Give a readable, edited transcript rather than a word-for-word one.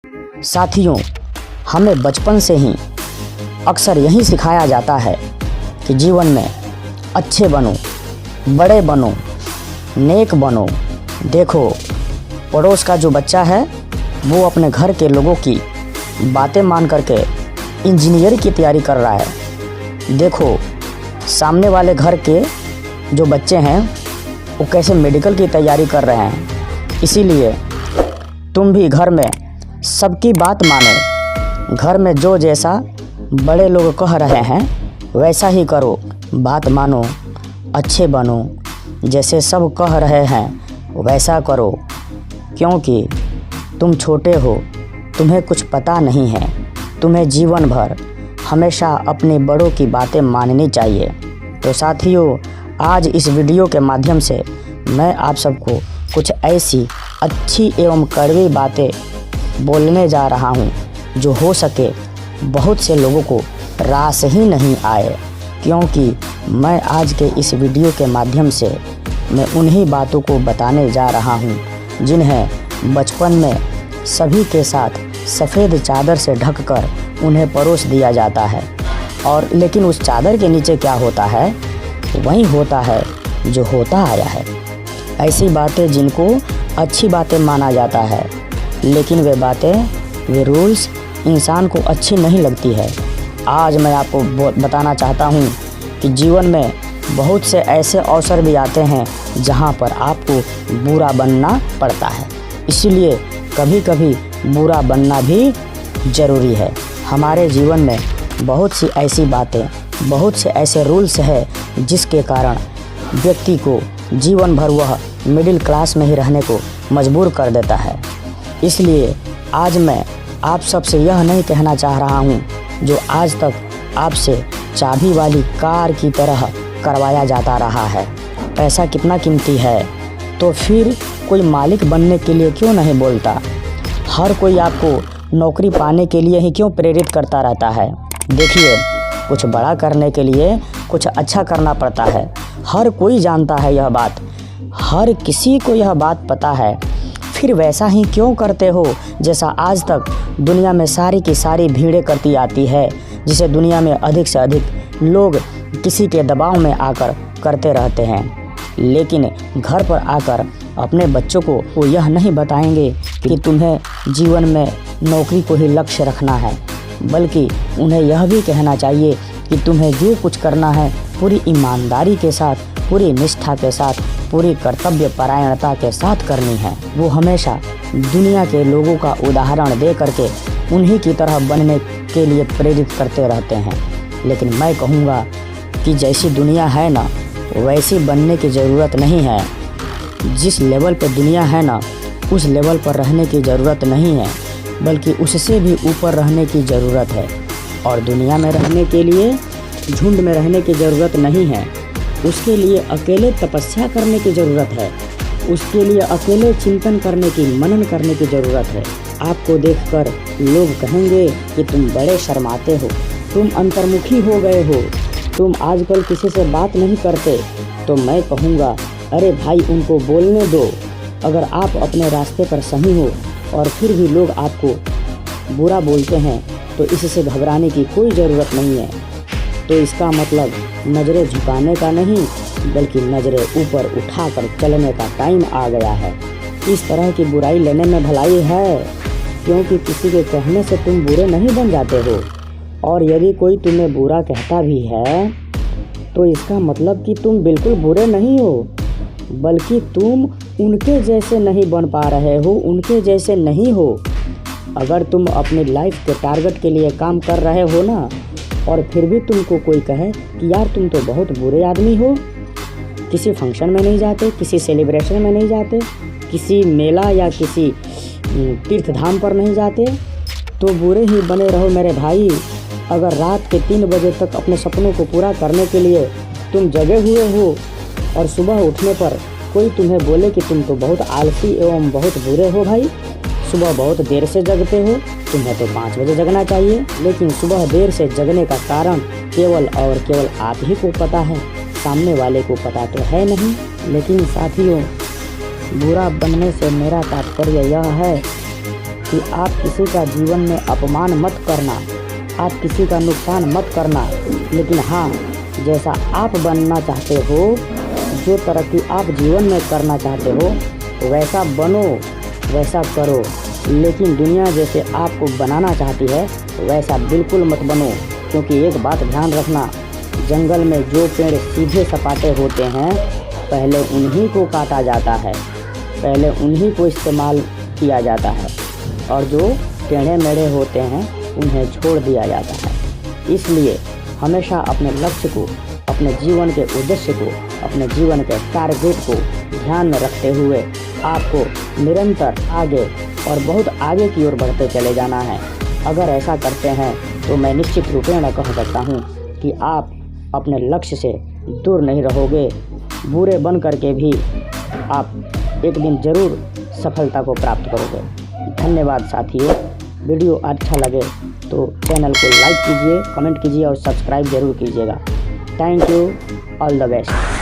साथियों, हमें बचपन से ही अक्सर यही सिखाया जाता है कि जीवन में अच्छे बनो, बड़े बनो, नेक बनो। देखो, पड़ोस का जो बच्चा है वो अपने घर के लोगों की बातें मान करके इंजीनियरिंग की तैयारी कर रहा है। देखो, सामने वाले घर के जो बच्चे हैं वो कैसे मेडिकल की तैयारी कर रहे हैं। इसीलिए तुम भी घर में सबकी बात मानो। घर में जो जैसा बड़े लोग कह रहे हैं वैसा ही करो, बात मानो, अच्छे बनो। जैसे सब कह रहे हैं वैसा करो, क्योंकि तुम छोटे हो, तुम्हें कुछ पता नहीं है। तुम्हें जीवन भर हमेशा अपने बड़ों की बातें माननी चाहिए। तो साथियों, आज इस वीडियो के माध्यम से मैं आप सबको कुछ ऐसी अच्छी एवं कड़वी बातें बोलने जा रहा हूं जो हो सके बहुत से लोगों को रास ही नहीं आए, क्योंकि मैं आज के इस वीडियो के माध्यम से मैं उन्हीं बातों को बताने जा रहा हूं जिन्हें बचपन में सभी के साथ सफ़ेद चादर से ढककर उन्हें परोस दिया जाता है। और लेकिन उस चादर के नीचे क्या होता है, वही होता है जो होता आया है। ऐसी बातें जिनको अच्छी बातें माना जाता है, लेकिन वे बातें, वे रूल्स इंसान को अच्छी नहीं लगती है। आज मैं आपको बताना चाहता हूँ कि जीवन में बहुत से ऐसे अवसर भी आते हैं जहाँ पर आपको बुरा बनना पड़ता है। इसीलिए कभी कभी बुरा बनना भी ज़रूरी है। हमारे जीवन में बहुत सी ऐसी बातें, बहुत से ऐसे रूल्स हैं जिसके कारण व्यक्ति को जीवन भर वह मिडिल क्लास में ही रहने को मजबूर कर देता है। इसलिए आज मैं आप सबसे यह नहीं कहना चाह रहा हूँ जो आज तक आपसे चाबी वाली कार की तरह करवाया जाता रहा है। पैसा कितना कीमती है, तो फिर कोई मालिक बनने के लिए क्यों नहीं बोलता? हर कोई आपको नौकरी पाने के लिए ही क्यों प्रेरित करता रहता है? देखिए, कुछ बड़ा करने के लिए कुछ अच्छा करना पड़ता है। हर कोई जानता है यह बात, हर किसी को यह बात पता है। फिर वैसा ही क्यों करते हो जैसा आज तक दुनिया में सारी की सारी भीड़ें करती आती है, जिसे दुनिया में अधिक से अधिक लोग किसी के दबाव में आकर करते रहते हैं। लेकिन घर पर आकर अपने बच्चों को वो यह नहीं बताएंगे कि तुम्हें जीवन में नौकरी को ही लक्ष्य रखना है, बल्कि उन्हें यह भी कहना चाहिए कि तुम्हें जो कुछ करना है पूरी ईमानदारी के साथ, पूरी निष्ठा के साथ, पूरी कर्तव्य परायणता के साथ करनी है। वो हमेशा दुनिया के लोगों का उदाहरण दे करके उन्हीं की तरह बनने के लिए प्रेरित करते रहते हैं। लेकिन मैं कहूँगा कि जैसी दुनिया है ना, वैसी बनने की ज़रूरत नहीं है। जिस लेवल पर दुनिया है ना, उस लेवल पर रहने की ज़रूरत नहीं है, बल्कि उससे भी ऊपर रहने की ज़रूरत है। और दुनिया में रहने के लिए झुंड में रहने की ज़रूरत नहीं है। उसके लिए अकेले तपस्या करने की ज़रूरत है। उसके लिए अकेले चिंतन करने की, मनन करने की ज़रूरत है। आपको देखकर लोग कहेंगे कि तुम बड़े शर्माते हो, तुम अंतर्मुखी हो गए हो, तुम आजकल किसी से बात नहीं करते। तो मैं कहूँगा, अरे भाई, उनको बोलने दो। अगर आप अपने रास्ते पर सही हो और फिर भी लोग आपको बुरा बोलते हैं तो इससे घबराने की कोई ज़रूरत नहीं है। तो इसका मतलब नज़रें झुकाने का नहीं, बल्कि नज़रें ऊपर उठाकर चलने का टाइम आ गया है। इस तरह की बुराई लेने में भलाई है, क्योंकि किसी के कहने से तुम बुरे नहीं बन जाते हो। और यदि कोई तुम्हें बुरा कहता भी है तो इसका मतलब कि तुम बिल्कुल बुरे नहीं हो, बल्कि तुम उनके जैसे नहीं बन पा रहे हो, उनके जैसे नहीं हो। अगर तुम अपनी लाइफ के टारगेट के लिए काम कर रहे हो ना, और फिर भी तुमको कोई कहे कि यार तुम तो बहुत बुरे आदमी हो, किसी फंक्शन में नहीं जाते, किसी सेलिब्रेशन में नहीं जाते, किसी मेला या किसी तीर्थ धाम पर नहीं जाते, तो बुरे ही बने रहो मेरे भाई। अगर रात के 3 बजे तक अपने सपनों को पूरा करने के लिए तुम जगे हुए हो और सुबह उठने पर कोई तुम्हें बोले कि तुम तो बहुत आलसी एवं बहुत बुरे हो भाई, सुबह बहुत देर से जगते हो, तुम्हें तो 5 बजे जगना चाहिए। लेकिन सुबह देर से जगने का कारण केवल और केवल आप ही को पता है, सामने वाले को पता तो है नहीं। लेकिन साथियों, बुरा बनने से मेरा तात्पर्य यह है कि आप किसी का जीवन में अपमान मत करना, आप किसी का नुकसान मत करना, लेकिन हाँ, जैसा आप बनना चाहते हो, जो तरक्की आप जीवन में करना चाहते हो, वैसा बनो, वैसा करो। लेकिन दुनिया जैसे आपको बनाना चाहती है वैसा बिल्कुल मत बनो, क्योंकि एक बात ध्यान रखना, जंगल में जो पेड़ सीधे सपाटे होते हैं पहले उन्हीं को काटा जाता है, पहले उन्हीं को इस्तेमाल किया जाता है, और जो टेढ़े मेढ़े होते हैं उन्हें छोड़ दिया जाता है। इसलिए हमेशा अपने लक्ष्य को, अपने जीवन के उद्देश्य को, अपने जीवन के टारगेट को ध्यान में रखते हुए आपको निरंतर आगे और बहुत आगे की ओर बढ़ते चले जाना है। अगर ऐसा करते हैं तो मैं निश्चित रूपेण कह सकता हूँ कि आप अपने लक्ष्य से दूर नहीं रहोगे। बुरे बन करके भी आप एक दिन ज़रूर सफलता को प्राप्त करोगे। धन्यवाद साथियों। वीडियो अच्छा लगे तो चैनल को लाइक कीजिए, कमेंट कीजिए और सब्सक्राइब ज़रूर कीजिएगा। Thank you, all the best.